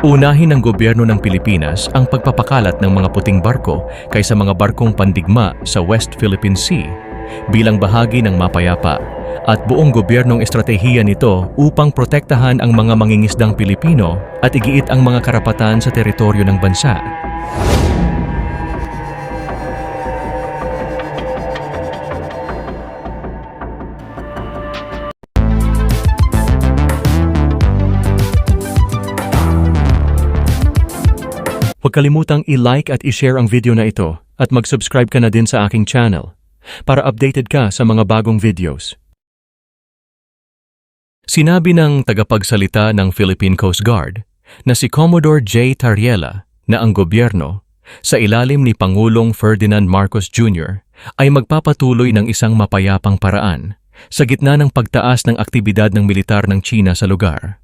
Unahin ng gobyerno ng Pilipinas ang pagpapakalat ng mga puting barko kaysa mga barkong pandigma sa West Philippine Sea bilang bahagi ng mapayapa at buong gobyernong estratehiya nito upang protektahan ang mga mangingisdang Pilipino at igiit ang mga karapatan sa teritoryo ng bansa. Huwag kalimutang i-like at i-share ang video na ito at mag-subscribe ka na din sa aking channel para updated ka sa mga bagong videos. Sinabi ng tagapagsalita ng Philippine Coast Guard na si Commodore J. Tariela na ang gobyerno sa ilalim ni Pangulong Ferdinand Marcos Jr. ay magpapatuloy ng isang mapayapang paraan sa gitna ng pagtaas ng aktibidad ng militar ng China sa lugar.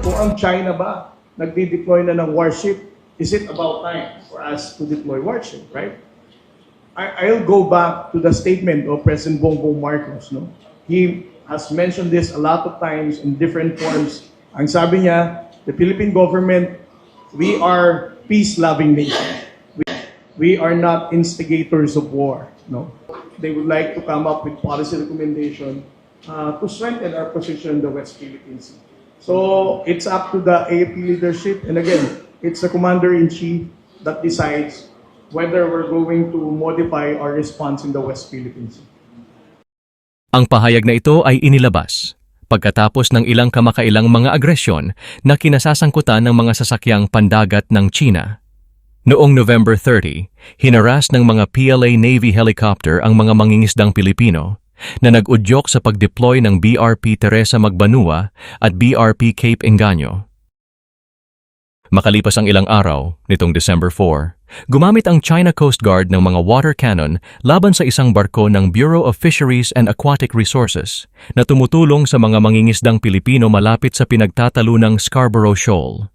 Kung ang China ba nagdi-deploy na ng warship, is it about time for us to deploy warship, right? I'll go back to the statement of President Bongbong Marcos. No? He has mentioned this a lot of times in different forms. Ang sabi niya, the Philippine government, we are peace-loving nation. We are not instigators of war. No? They would like to come up with policy recommendation to strengthen our position in the West Philippine Sea. So it's up to the AFP leadership, and again, it's the Commander-in-Chief that decides whether we're going to modify our response in the West Philippine Sea. Ang pahayag na ito ay inilabas pagkatapos ng ilang kamakailang mga agresyon na kinasasangkutan ng mga sasakyang pandagat ng China. Noong November 30, hinaras ng mga PLA Navy helicopter ang mga mangingisdang Pilipino na nag-udyok sa pag-deploy ng BRP Teresa Magbanua at BRP Cape Engaño. Makalipas ang ilang araw, nitong December 4, gumamit ang China Coast Guard ng mga water cannon laban sa isang barko ng Bureau of Fisheries and Aquatic Resources na tumutulong sa mga mangingisdang Pilipino malapit sa pinagtatalunang Scarborough Shoal.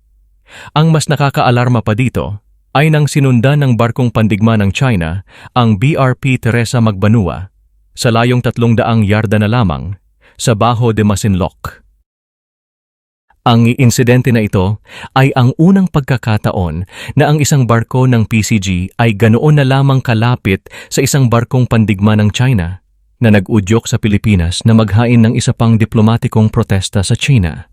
Ang mas nakakaalarma pa dito ay nang sinundan ng barkong pandigma ng China ang BRP Teresa Magbanua sa layong 300 yarda na lamang sa Bajo de Masinloc. Ang insidente na ito ay ang unang pagkakataon na ang isang barko ng PCG ay ganoon na lamang kalapit sa isang barkong pandigma ng China na nag-udyok sa Pilipinas na maghain ng isa pang diplomatikong protesta sa China.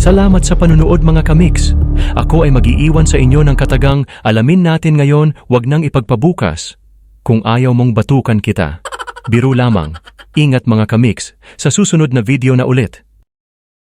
Salamat sa panunood mga kamiks. Ako ay mag-iiwan sa inyo ng katagang alamin natin ngayon, wag nang ipagpabukas. Kung ayaw mong batukan kita. Biro lamang. Ingat mga kamiks, sa susunod na video na ulit.